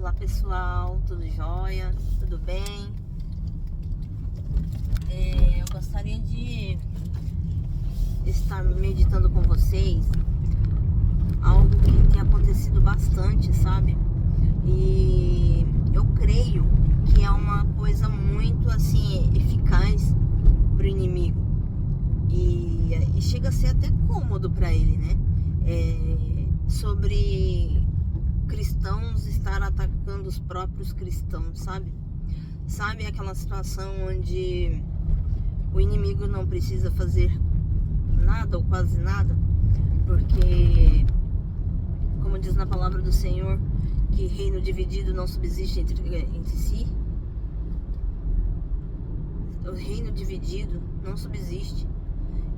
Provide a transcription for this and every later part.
Olá pessoal, tudo jóia? Tudo bem? Eu gostaria de estar meditando com vocês algo que tem acontecido bastante, sabe? E eu creio que é uma coisa muito assim eficaz para o inimigo e chega a ser até cômodo para ele, né? Sobre cristãos estar atacando os próprios cristãos, sabe? Sabe aquela situação onde o inimigo não precisa fazer nada ou quase nada, porque, como diz na palavra do Senhor, que reino dividido não subsiste entre si. O reino dividido não subsiste.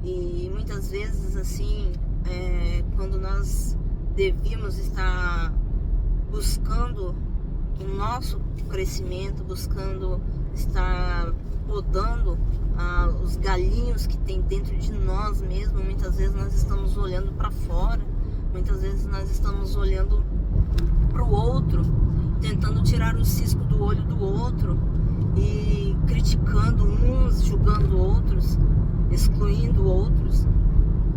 E muitas vezes assim, quando nós devíamos estar buscando o nosso crescimento, buscando estar podando os galinhos que tem dentro de nós mesmos, muitas vezes nós estamos olhando para fora, muitas vezes nós estamos olhando para o outro, tentando tirar o cisco do olho do outro e criticando uns, julgando outros, excluindo outros.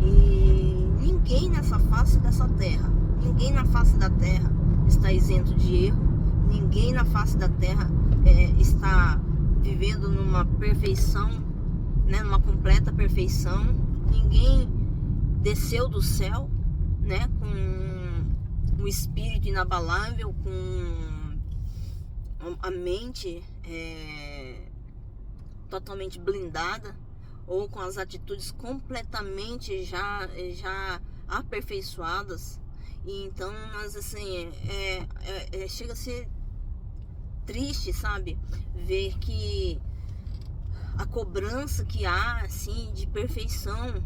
E ninguém nessa face dessa terra, ninguém na face da terra está isento de erro, ninguém na face da terra está vivendo numa perfeição, né, numa completa perfeição. Ninguém desceu do céu, né, com um espírito inabalável, com a mente totalmente blindada, ou com as atitudes completamente já aperfeiçoadas. E então nós assim chega a ser triste, sabe, ver que a cobrança que há assim de perfeição.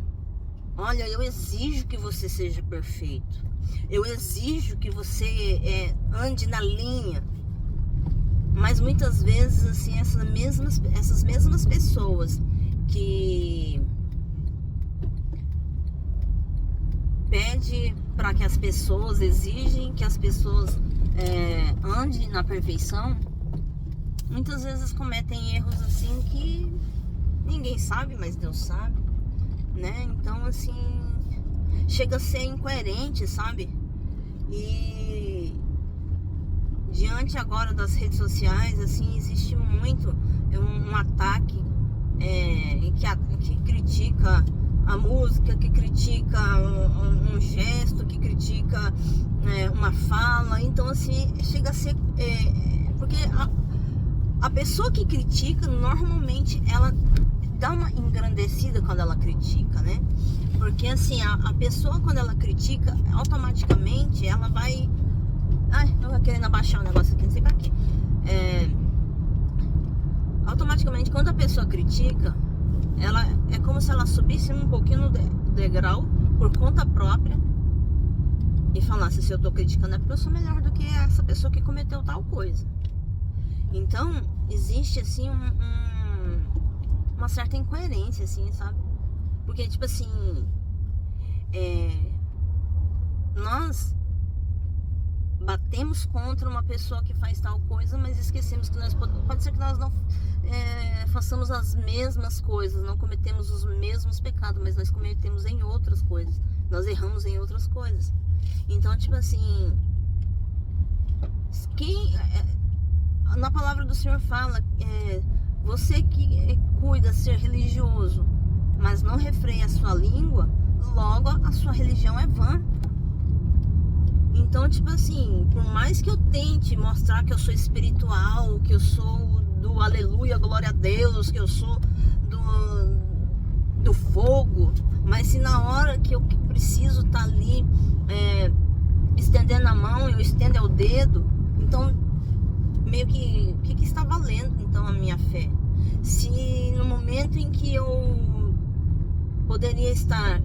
Olha, eu exijo que você seja perfeito, eu exijo que você ande na linha. Mas muitas vezes assim essas mesmas pessoas que pede para que as pessoas, exigem que as pessoas andem na perfeição, muitas vezes cometem erros assim que ninguém sabe, mas Deus sabe, né? Então assim, chega a ser incoerente, sabe? E diante agora das redes sociais, assim, existe muito um ataque que critica a música, que critica um gesto, que critica uma fala. Então assim, chega a ser porque a pessoa que critica, normalmente ela dá uma engrandecida quando ela critica, né? Porque assim, a pessoa quando ela critica, automaticamente ela vai... eu vou querendo abaixar o negócio aqui, não sei pra quê. Automaticamente, quando a pessoa critica, ela é como se ela subisse um pouquinho no degrau por conta própria e falasse: se eu tô criticando é porque eu sou melhor do que essa pessoa que cometeu tal coisa. Então existe assim uma certa incoerência, assim, sabe? Porque tipo assim, nós batemos contra uma pessoa que faz tal coisa, mas esquecemos que pode ser que nós não façamos as mesmas coisas, não cometemos os mesmos pecados, mas nós cometemos em outras coisas, nós erramos em outras coisas. Então tipo assim, na palavra do Senhor fala, você que cuida ser religioso, mas não refreia a sua língua, logo a sua religião é vã. Então, tipo assim, por mais que eu tente mostrar que eu sou espiritual, que eu sou do aleluia, glória a Deus, que eu sou do fogo, mas se na hora que eu preciso estar ali estendendo a mão, eu estendo o dedo, então meio que o que está valendo então a minha fé? Se no momento em que eu poderia estar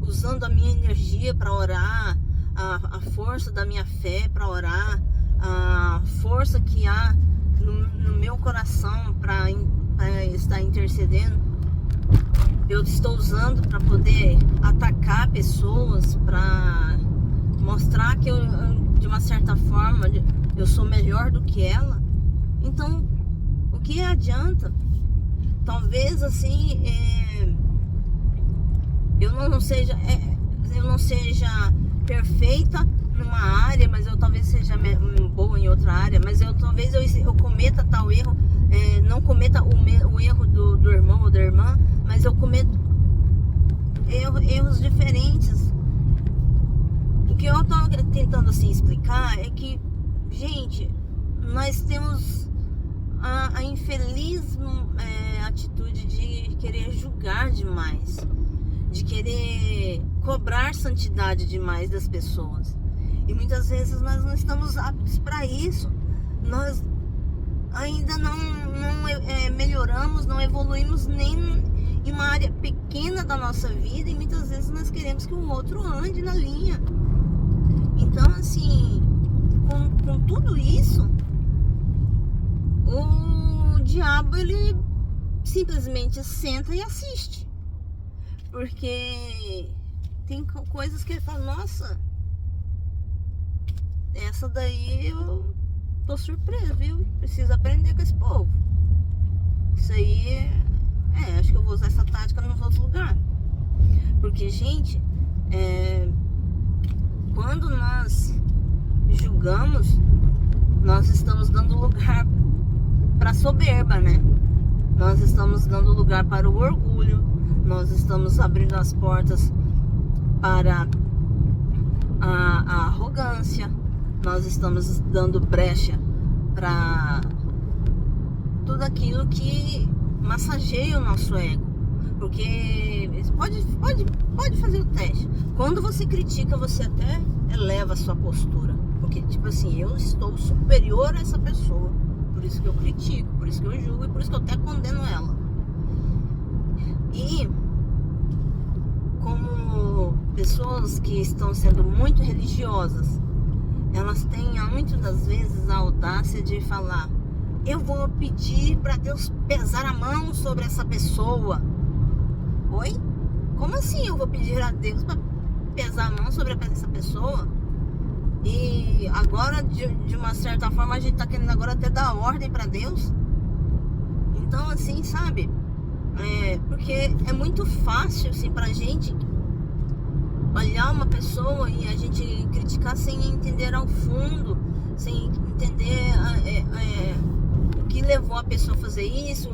usando a minha energia para orar, a força da minha fé para orar, a força que há no meu coração para estar intercedendo, eu estou usando para poder atacar pessoas, para mostrar que eu, de uma certa forma, eu sou pior do que ela, então o que adianta? Talvez assim eu não seja perfeita numa área, mas eu talvez seja boa em outra área, mas talvez eu cometa tal erro, não cometa o erro do irmão ou da irmã, mas eu cometo erros diferentes. O que eu estou tentando assim explicar é que, gente, nós temos a infeliz atitude de querer julgar demais, de querer cobrar santidade demais das pessoas. E muitas vezes nós não estamos aptos para isso. Nós ainda não melhoramos, não evoluímos nem em uma área pequena da nossa vida, e muitas vezes nós queremos que o outro ande na linha. Então, assim, com tudo isso, o diabo, ele simplesmente senta e assiste. Porque tem coisas que ele fala, nossa, essa daí eu tô surpresa, viu? Preciso aprender com esse povo. Isso aí, acho que eu vou usar essa tática nos outros lugares. Porque, gente, quando nós julgamos, nós estamos dando lugar para soberba, né? Nós estamos dando lugar para o orgulho, nós estamos abrindo as portas para a arrogância, nós estamos dando brecha para tudo aquilo que massageia o nosso ego. Porque pode fazer o teste. Quando você critica, você até eleva a sua postura. Porque, tipo assim, eu estou superior a essa pessoa. Por isso que eu critico, por isso que eu julgo e por isso que eu até condeno ela. E como pessoas que estão sendo muito religiosas, elas têm muitas das vezes a audácia de falar: eu vou pedir para Deus pesar a mão sobre essa pessoa. Oi? Como assim eu vou pedir a Deus para pesar a mão sobre essa pessoa? E agora, de uma certa forma, a gente tá querendo agora até dar ordem para Deus. Então, assim, sabe? Porque é muito fácil, assim, pra gente olhar uma pessoa e a gente criticar sem entender ao fundo, sem entender o que levou a pessoa a fazer isso,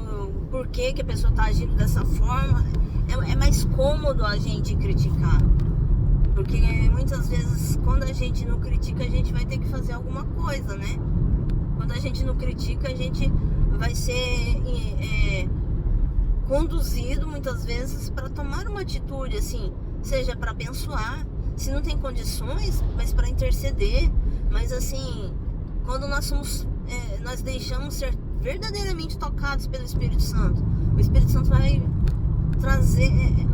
por que a pessoa tá agindo dessa forma. É mais cômodo a gente criticar. Porque muitas vezes, quando a gente não critica, a gente vai ter que fazer alguma coisa, né? Quando a gente não critica, a gente vai ser conduzido muitas vezes para tomar uma atitude, assim, seja para abençoar, se não tem condições, mas para interceder. Mas assim, quando nós deixamos ser verdadeiramente tocados pelo Espírito Santo, o Espírito Santo vai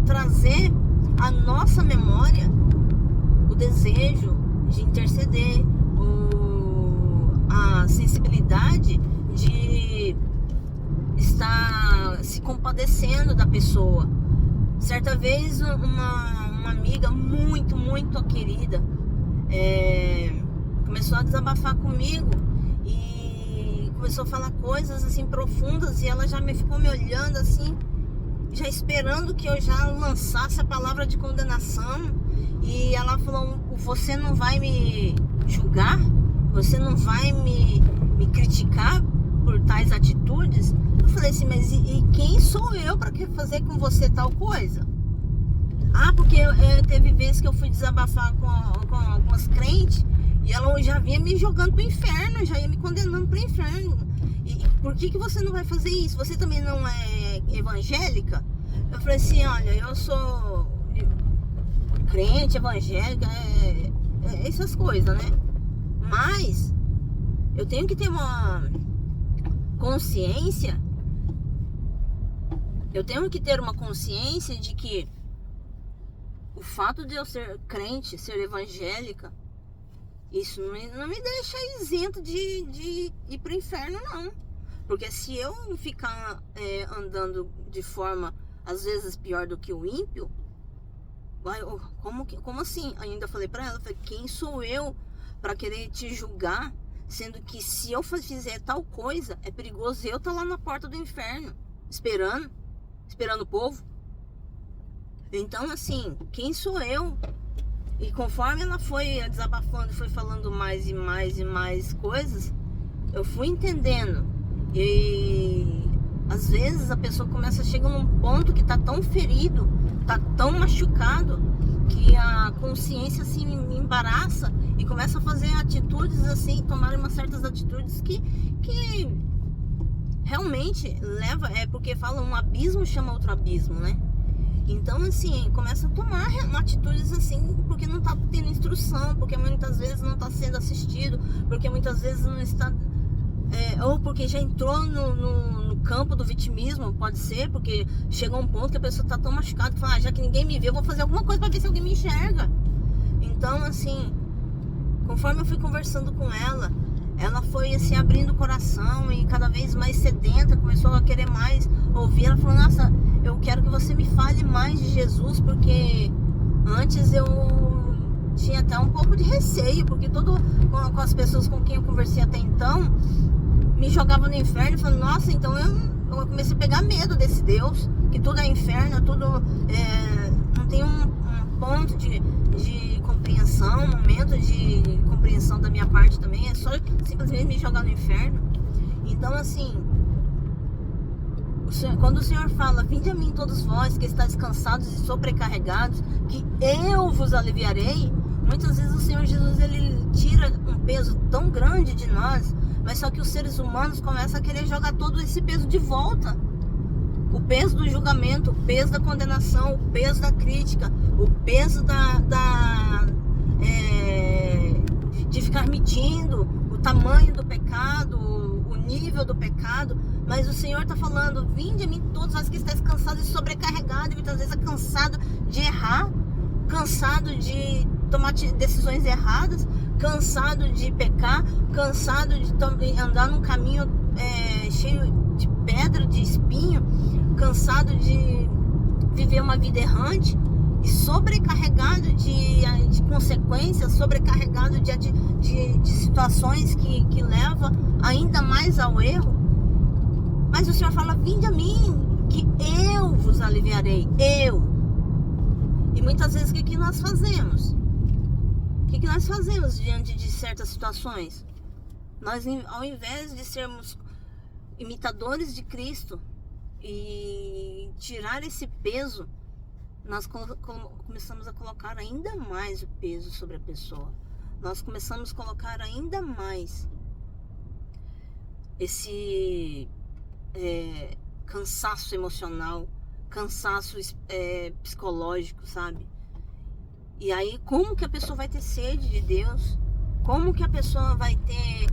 trazer à nossa memória o desejo de interceder, a sensibilidade de estar se compadecendo da pessoa. Certa vez uma amiga muito, muito querida começou a desabafar comigo e começou a falar coisas assim profundas, e ela já ficou me olhando assim, já esperando que eu já lançasse a palavra de condenação. E ela falou: você não vai me julgar? Você não vai me criticar por tais atitudes? Eu falei assim: mas e quem sou eu para fazer com você tal coisa? Porque teve vezes que eu fui desabafar com algumas crentes e ela já vinha me jogando pro inferno, já ia me condenando pro inferno. E por que você não vai fazer isso? Você também não é evangélica? Eu falei assim: olha, eu sou crente, evangélica, essas coisas, né? Mas eu tenho que ter uma consciência. Eu tenho que ter uma consciência de que o fato de eu ser crente, ser evangélica, isso não me deixa isento de ir pro inferno, não. Porque se eu ficar andando de forma, às vezes, pior do que o ímpio, como assim? Ainda falei pra ela, quem sou eu para querer te julgar, Sendo que se eu fizer tal coisa, é perigoso eu estar lá na porta do inferno, esperando o povo. Então, assim, quem sou eu? E conforme ela foi desabafando, foi falando mais e mais e mais coisas, eu fui entendendo. E às vezes a pessoa chega num ponto que tá tão ferido, tá tão machucado, que a consciência assim me embaraça e começa a fazer atitudes assim, tomar umas certas atitudes que realmente leva, porque fala um abismo chama outro abismo, né? Então, assim, começa a tomar atitudes assim, porque não tá tendo instrução, porque muitas vezes não tá sendo assistido, porque muitas vezes não está, ou porque já entrou no campo do vitimismo, pode ser, porque chega um ponto que a pessoa tá tão machucada que fala, já que ninguém me vê, eu vou fazer alguma coisa pra ver se alguém me enxerga. Então, assim, conforme eu fui conversando com ela foi assim, abrindo o coração e cada vez mais sedenta, começou a querer mais ouvir. Ela falou, nossa, eu quero que você me fale mais de Jesus, porque antes eu tinha até um pouco de receio, porque com as pessoas com quem eu conversei até então, me jogavam no inferno, falando, nossa, então eu comecei a pegar medo desse Deus, que tudo é inferno, tudo não tem um ponto de compreensão, um momento de compreensão da minha parte também, é só simplesmente me jogar no inferno. Então, assim, quando o Senhor fala, vinde a mim todos vós que estáis cansados e sobrecarregados, que eu vos aliviarei, muitas vezes o Senhor Jesus, ele tira um peso tão grande de nós, mas só que os seres humanos começam a querer jogar todo esse peso de volta. O peso do julgamento, o peso da condenação, o peso da crítica, o peso de ficar medindo o tamanho do pecado, o nível do pecado. Mas o Senhor está falando, vinde a mim todos vós que estáis cansados e sobrecarregados, e muitas vezes é cansado de errar, cansado de tomar decisões erradas, cansado de pecar, cansado de andar num caminho cheio de pedra, de espinho, cansado de viver uma vida errante e sobrecarregado de consequências, sobrecarregado de situações que levam ainda mais ao erro. Mas o Senhor fala, vinde a mim, que eu vos aliviarei, eu. E muitas vezes o que nós fazemos? O que nós fazemos diante de certas situações? Nós, ao invés de sermos imitadores de Cristo e tirar esse peso, nós começamos a colocar ainda mais o peso sobre a pessoa. Nós começamos a colocar ainda mais esse cansaço emocional, cansaço psicológico, sabe? E aí, como que a pessoa vai ter sede de Deus? Como que a pessoa vai ter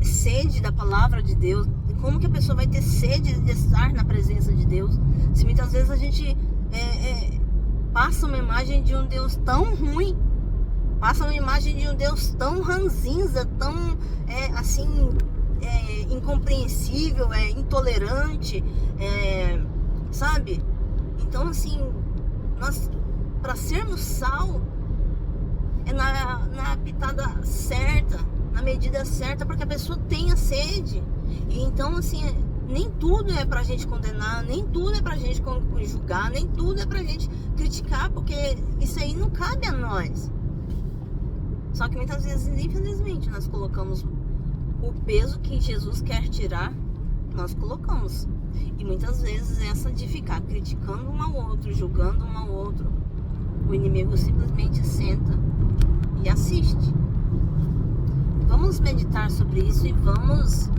sede da palavra de Deus? Como que a pessoa vai ter sede de estar na presença de Deus? Se muitas vezes a gente passa uma imagem de um Deus tão ruim, passa uma imagem de um Deus tão ranzinza, tão incompreensível, intolerante, sabe? Então, assim, nós, para sermos sal, é na pitada certa, na medida certa, para que a pessoa tenha sede. E então, assim, nem tudo é pra gente condenar, nem tudo é pra gente julgar, nem tudo é pra gente criticar, porque isso aí não cabe a nós. Só que muitas vezes, infelizmente, nós colocamos o peso que Jesus quer tirar, nós colocamos. E muitas vezes essa de ficar criticando um ao outro, julgando um ao outro, o inimigo simplesmente senta e assiste. Vamos meditar sobre isso e vamos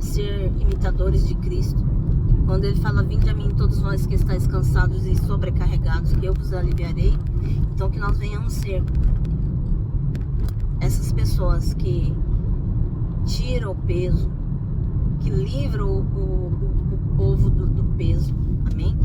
ser imitadores de Cristo. Quando ele fala, vinde a mim todos vós que estáis cansados e sobrecarregados, que eu vos aliviarei. Então que nós venhamos ser essas pessoas que tiram o peso, que livram o povo do peso. Amém?